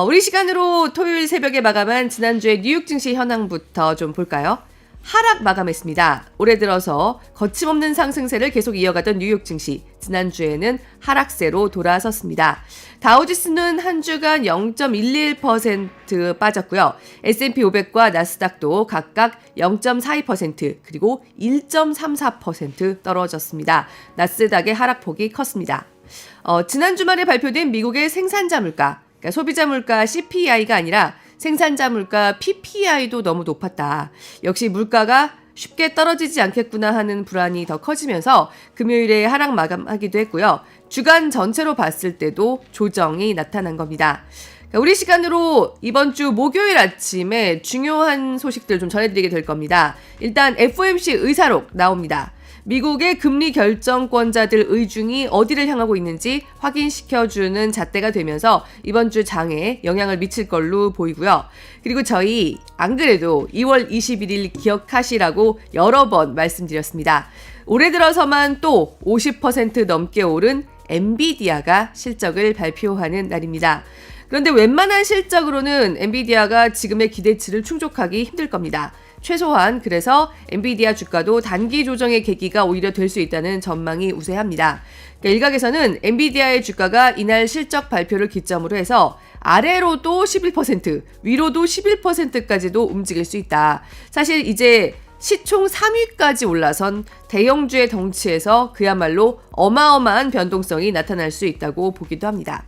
우리 시간으로 토요일 새벽에 마감한 지난주의 뉴욕 증시 현황부터 좀 볼까요? 하락 마감했습니다. 올해 들어서 거침없는 상승세를 계속 이어가던 뉴욕 증시, 지난주에는 하락세로 돌아섰습니다. 다우지수는 한 주간 0.11% 빠졌고요. S&P 500과 나스닥도 각각 0.42% 그리고 1.34% 떨어졌습니다. 나스닥의 하락폭이 컸습니다. 지난 주말에 발표된 미국의 생산자 물가, 그러니까 소비자 물가 CPI가 아니라 생산자 물가 PPI도 너무 높았다. 역시 물가가 쉽게 떨어지지 않겠구나 하는 불안이 더 커지면서 금요일에 하락 마감하기도 했고요. 주간 전체로 봤을 때도 조정이 나타난 겁니다. 우리 시간으로 이번 주 목요일 아침에 중요한 소식들 좀 전해드리게 될 겁니다. 일단 FOMC 의사록 나옵니다. 미국의 금리 결정권자들 의중이 어디를 향하고 있는지 확인시켜주는 잣대가 되면서 이번 주 장에 영향을 미칠 걸로 보이고요. 그리고 저희 안 그래도 2월 21일 기억하시라고 여러 번 말씀드렸습니다. 올해 들어서만 또 50% 넘게 오른 엔비디아가 실적을 발표하는 날입니다. 그런데 웬만한 실적으로는 엔비디아가 지금의 기대치를 충족하기 힘들 겁니다. 최소한 그래서 엔비디아 주가도 단기 조정의 계기가 오히려 될 수 있다는 전망이 우세합니다. 그러니까 일각에서는 엔비디아의 주가가 이날 실적 발표를 기점으로 해서 아래로도 11%, 위로도 11%까지도 움직일 수 있다. 사실 이제 시총 3위까지 올라선 대형주의 덩치에서 그야말로 어마어마한 변동성이 나타날 수 있다고 보기도 합니다.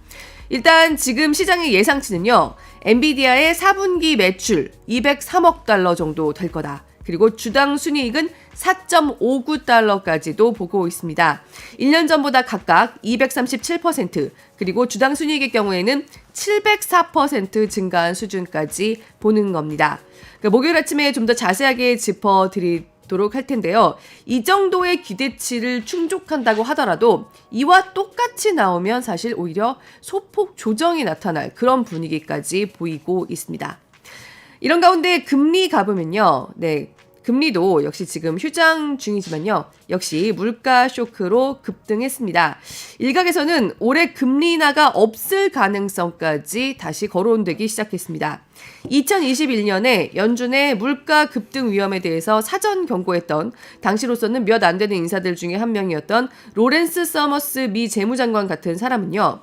일단 지금 시장의 예상치는요. 엔비디아의 4분기 매출 203억 달러 정도 될 거다. 그리고 주당 순이익은 4.59달러까지도 보고 있습니다. 1년 전보다 각각 237% 그리고 주당 순이익의 경우에는 704% 증가한 수준까지 보는 겁니다. 그러니까 목요일 아침에 좀 더 자세하게 짚어드리도록 할 텐데요. 이 정도의 기대치를 충족한다고 하더라도 이와 똑같이 나오면 사실 오히려 소폭 조정이 나타날 그런 분위기까지 보이고 있습니다. 이런 가운데 금리 가보면요. 금리도 역시 지금 휴장 중이지만요. 역시 물가 쇼크로 급등했습니다. 일각에서는 올해 금리 인하가 없을 가능성까지 다시 거론되기 시작했습니다. 2021년에 연준의 물가 급등 위험에 대해서 사전 경고했던 당시로서는 몇 안 되는 인사들 중에 한 명이었던 로렌스 서머스 미 재무장관 같은 사람은요.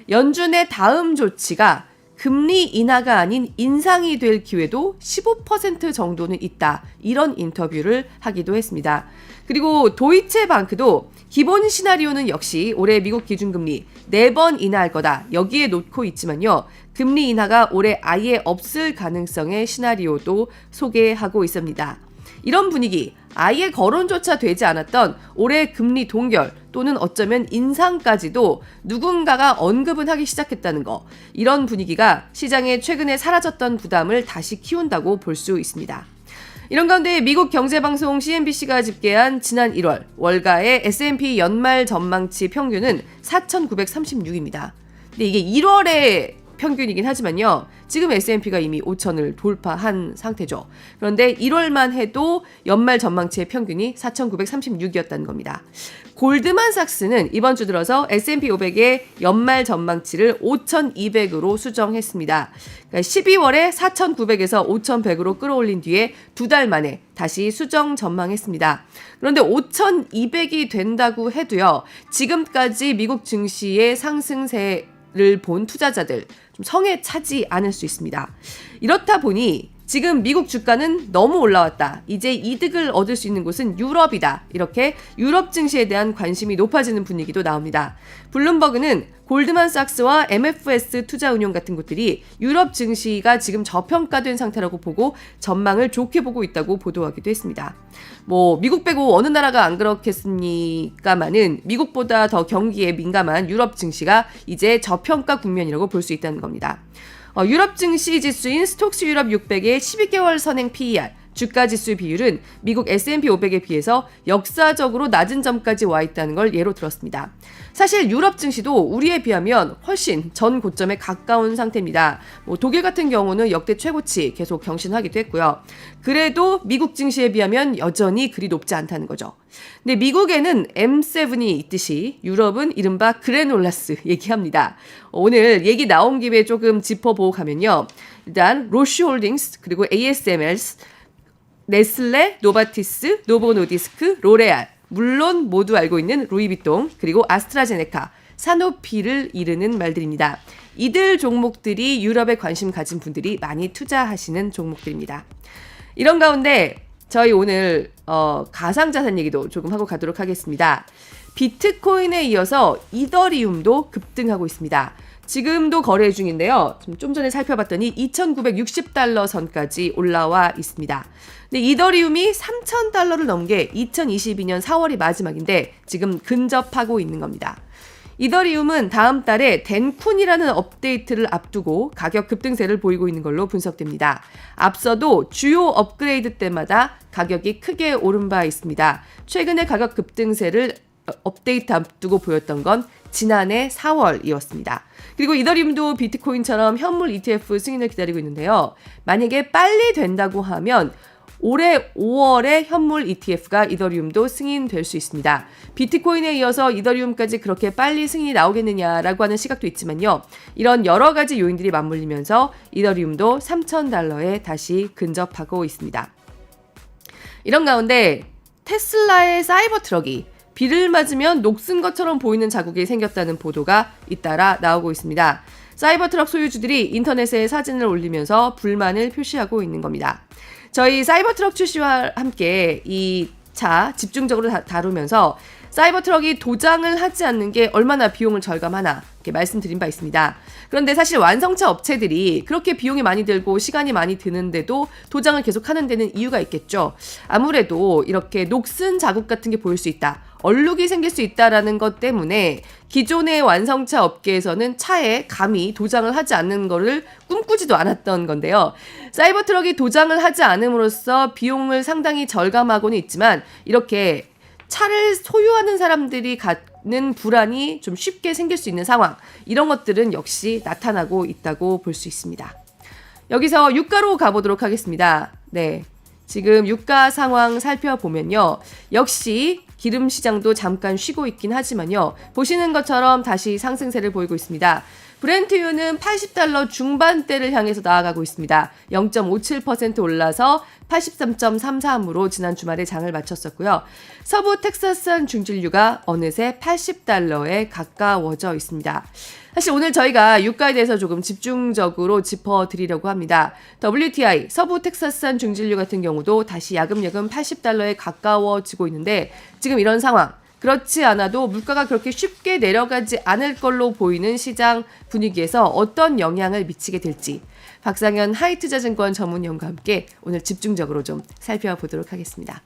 연준의 다음 조치가 금리 인하가 아닌 인상이 될 기회도 15% 정도는 있다. 이런 인터뷰를 하기도 했습니다. 그리고 도이체방크도 기본 시나리오는 역시 올해 미국 기준금리 4번 인하할 거다. 여기에 놓고 있지만요. 금리 인하가 올해 아예 없을 가능성의 시나리오도 소개하고 있습니다. 이런 분위기, 아예 거론조차 되지 않았던 올해 금리 동결 또는 어쩌면 인상까지도 누군가가 언급은 하기 시작했다는 거. 이런 분위기가 시장에 최근에 사라졌던 부담을 다시 키운다고 볼 수 있습니다. 이런 가운데 미국 경제방송 CNBC가 집계한 지난 1월 월가의 S&P 연말 전망치 평균은 4,936입니다. 근데 이게 1월에 평균이긴 하지만요. 지금 S&P가 이미 5,000을 돌파한 상태죠. 그런데 1월만 해도 연말 전망치의 평균이 4,936이었다는 겁니다. 골드만삭스는 이번 주 들어서 S&P 500의 연말 전망치를 5,200으로 수정했습니다. 그러니까 12월에 4,900에서 5,100으로 끌어올린 뒤에 2달 만에 다시 수정 전망했습니다. 그런데 5,200이 된다고 해도요. 지금까지 미국 증시의 상승세를 본 투자자들 좀 성에 차지 않을 수 있습니다. 이렇다 보니 지금 미국 주가는 너무 올라왔다. 이제 이득을 얻을 수 있는 곳은 유럽이다. 이렇게 유럽 증시에 대한 관심이 높아지는 분위기도 나옵니다. 블룸버그는 골드만삭스와 MFS 투자운용 같은 곳들이 유럽 증시가 지금 저평가된 상태라고 보고 전망을 좋게 보고 있다고 보도하기도 했습니다. 미국 빼고 어느 나라가 안 그렇겠습니까마는 미국보다 더 경기에 민감한 유럽 증시가 이제 저평가 국면이라고 볼 수 있다는 겁니다. 유럽 증시 지수인 스톡스 유럽 600의 12개월 선행 PER 주가지수 비율은 미국 S&P 500에 비해서 역사적으로 낮은 점까지 와 있다는 걸 예로 들었습니다. 사실 유럽 증시도 우리에 비하면 훨씬 전 고점에 가까운 상태입니다. 독일 같은 경우는 역대 최고치 계속 경신하기도 했고요. 그래도 미국 증시에 비하면 여전히 그리 높지 않다는 거죠. 근데 미국에는 M7이 있듯이 유럽은 이른바 그래놀라스 얘기합니다. 오늘 얘기 나온 김에 조금 짚어보고 가면요. 일단 로쉬홀딩스 그리고 ASML, 네슬레, 노바티스, 노보노디스크, 로레알, 물론 모두 알고 있는 루이비통, 그리고 아스트라제네카, 사노피를 이르는 말들입니다. 이들 종목들이 유럽에 관심 가진 분들이 많이 투자하시는 종목들입니다. 이런 가운데 저희 오늘 가상자산 얘기도 조금 하고 가도록 하겠습니다. 비트코인에 이어서 이더리움도 급등하고 있습니다. 지금도 거래 중인데요. 좀 전에 살펴봤더니 2,960달러 선까지 올라와 있습니다. 근데 이더리움이 3,000달러를 넘은 게 2022년 4월이 마지막인데 지금 근접하고 있는 겁니다. 이더리움은 다음 달에 덴쿤이라는 업데이트를 앞두고 가격 급등세를 보이고 있는 걸로 분석됩니다. 앞서도 주요 업그레이드 때마다 가격이 크게 오른 바 있습니다. 최근에 가격 급등세를 업데이트 앞두고 보였던 건 지난해 4월이었습니다. 그리고 이더리움도 비트코인처럼 현물 ETF 승인을 기다리고 있는데요. 만약에 빨리 된다고 하면 올해 5월에 현물 ETF가 이더리움도 승인될 수 있습니다. 비트코인에 이어서 이더리움까지 그렇게 빨리 승인이 나오겠느냐라고 하는 시각도 있지만요. 이런 여러 가지 요인들이 맞물리면서 이더리움도 3,000달러에 다시 근접하고 있습니다. 이런 가운데 테슬라의 사이버 트럭이 비를 맞으면 녹슨 것처럼 보이는 자국이 생겼다는 보도가 잇따라 나오고 있습니다. 사이버 트럭 소유주들이 인터넷에 사진을 올리면서 불만을 표시하고 있는 겁니다. 저희 사이버 트럭 출시와 함께 이 차 집중적으로 다루면서 사이버 트럭이 도장을 하지 않는 게 얼마나 비용을 절감하나 이렇게 말씀드린 바 있습니다. 그런데 사실 완성차 업체들이 그렇게 비용이 많이 들고 시간이 많이 드는데도 도장을 계속 하는 데는 이유가 있겠죠. 아무래도 이렇게 녹슨 자국 같은 게 보일 수 있다. 얼룩이 생길 수 있다라는 것 때문에 기존의 완성차 업계에서는 차에 감히 도장을 하지 않는 거를 꿈꾸지도 않았던 건데요. 사이버 트럭이 도장을 하지 않음으로써 비용을 상당히 절감하고는 있지만 이렇게 차를 소유하는 사람들이 갖는 불안이 좀 쉽게 생길 수 있는 상황, 이런 것들은 역시 나타나고 있다고 볼 수 있습니다. 여기서 유가로 가보도록 하겠습니다. 네, 지금 유가 상황 살펴보면요. 역시 기름 시장도 잠깐 쉬고 있긴 하지만요. 보시는 것처럼 다시 상승세를 보이고 있습니다. 브렌트유는 80달러 중반대를 향해서 나아가고 있습니다. 0.57% 올라서 83.33으로 지난 주말에 장을 마쳤었고요. 서부 텍사스산 중진유가 어느새 80달러에 가까워져 있습니다. 사실 오늘 저희가 유가에 대해서 조금 집중적으로 짚어드리려고 합니다. WTI, 서부 텍사스산 중진유 같은 경우도 다시 야금야금 80달러에 가까워지고 있는데 지금 이런 상황, 그렇지 않아도 물가가 그렇게 쉽게 내려가지 않을 걸로 보이는 시장 분위기에서 어떤 영향을 미치게 될지 박상현 하이투자증권 전문위원과 함께 오늘 집중적으로 좀 살펴보도록 하겠습니다.